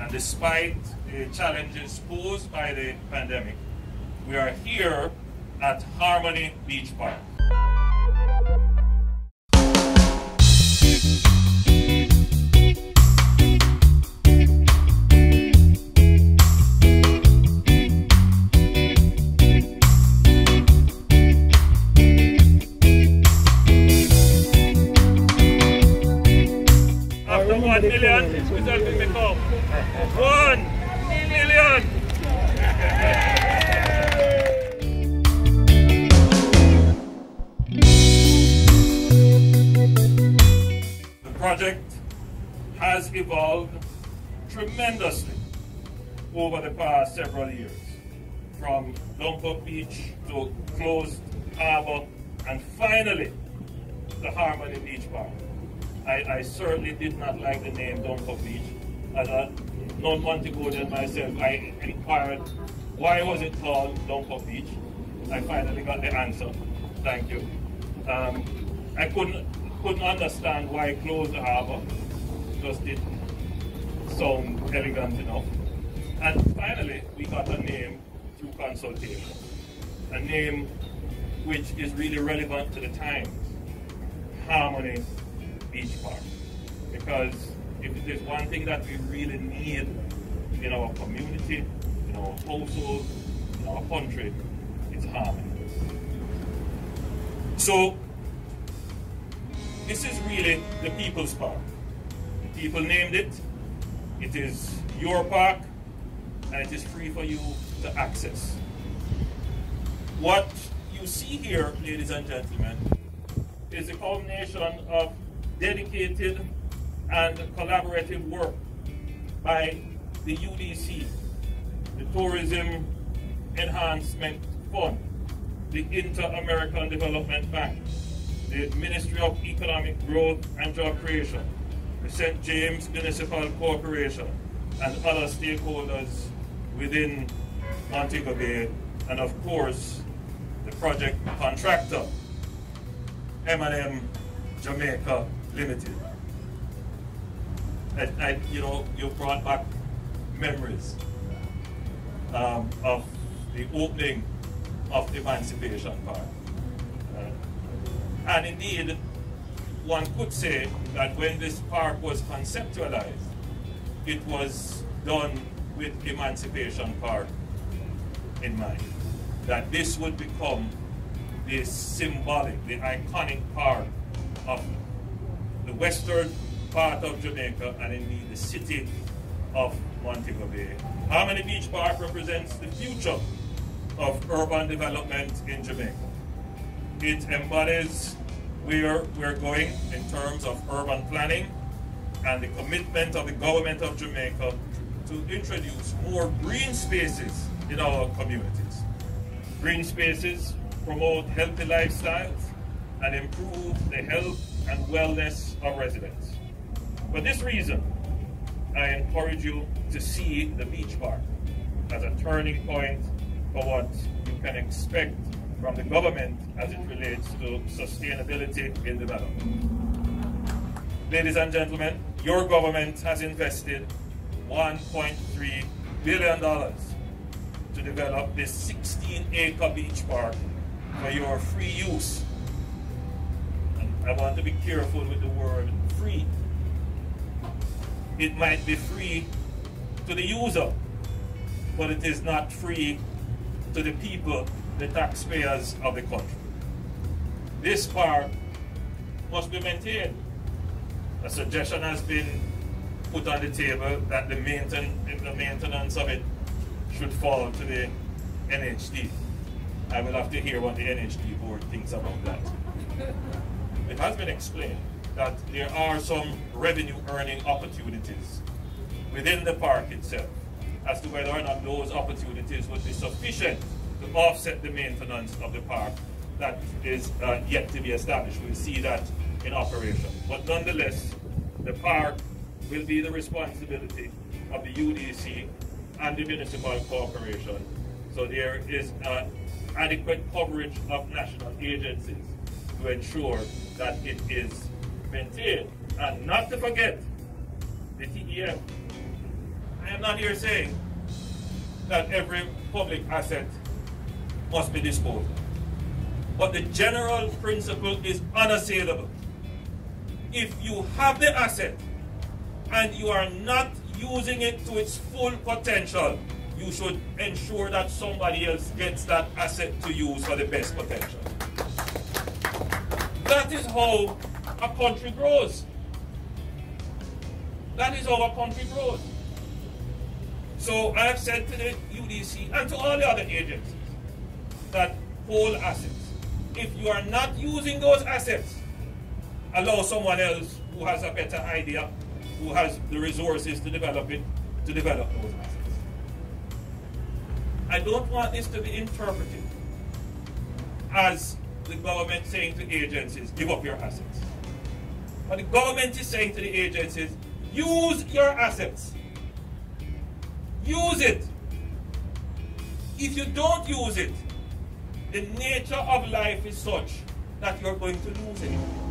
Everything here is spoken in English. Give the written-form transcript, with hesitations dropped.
And despite the challenges posed by the pandemic, we are here at Harmony Beach Park. After 1 million, this result will become 1 million. The project has evolved tremendously over the past several years, from Dump Up Beach to closed harbour, and finally the Harmony Beach Park. I certainly did not like the name Dump Up Beach. As a non-Montagonian myself, I inquired why was it called Dump Up Beach. I finally got the answer. Thank you. I couldn't understand why close the harbour. Just didn't sound elegant enough. And finally, we got a name through consultation. A name which is really relevant to the times. Harmony Beach Park. Because if it is one thing that we really need in our community, in our household, in our country, it's harmony. So, this is really the people's park. The people named it. It is your park, and it is free for you to access. What you see here, ladies and gentlemen, is a culmination of dedicated and collaborative work by the UDC, the Tourism Enhancement Fund, the Inter-American Development Bank, the Ministry of Economic Growth and Job Creation, the St. James Municipal Corporation, and other stakeholders within Montego Bay, and of course, the project contractor, M&M Jamaica Limited. You brought back memories of the opening of Emancipation Park. And indeed, one could say that when this park was conceptualized, it was done with Emancipation Park in mind. That this would become the symbolic, the iconic part of the western part of Jamaica, and indeed the city of Montego Bay. Harmony Beach Park represents the future of urban development in Jamaica. It embodies where we're going in terms of urban planning and the commitment of the government of Jamaica to introduce more green spaces in our communities. Green spaces promote healthy lifestyles and improve the health and wellness of residents. For this reason, I encourage you to see the beach park as a turning point for what you can expect from the government as it relates to sustainability in development. Ladies and gentlemen, your government has invested $1.3 billion to develop this 16-acre beach park for your free use. And I want to be careful with the word free. It might be free to the user, but it is not free to the people, the taxpayers of the country. This park must be maintained. A suggestion has been put on the table that the maintenance of it should fall to the NHD. I will have to hear what the NHD board thinks about that. It has been explained that there are some revenue earning opportunities within the park itself. As to whether or not those opportunities would be sufficient to offset the maintenance of the park, that is yet to be established. We'll see that in operation. But nonetheless, the park will be the responsibility of the UDC and the municipal corporation. So there is adequate coverage of national agencies to ensure that it is maintained. And not to forget the TEF. I am I'm not here saying that every public asset must be disposed of. But the general principle is unassailable. If you have the asset and you are not using it to its full potential, you should ensure that somebody else gets that asset to use for the best potential. That is how a country grows. That is how a country grows. So I have said to the UDC and to all the other agencies that hold assets. If you are not using those assets, allow someone else who has a better idea, who has the resources to develop it, to develop those assets. I don't want this to be interpreted as the government saying to agencies, give up your assets. But the government is saying to the agencies, use your assets. Use it. If you don't use it, the nature of life is such that you're going to lose it.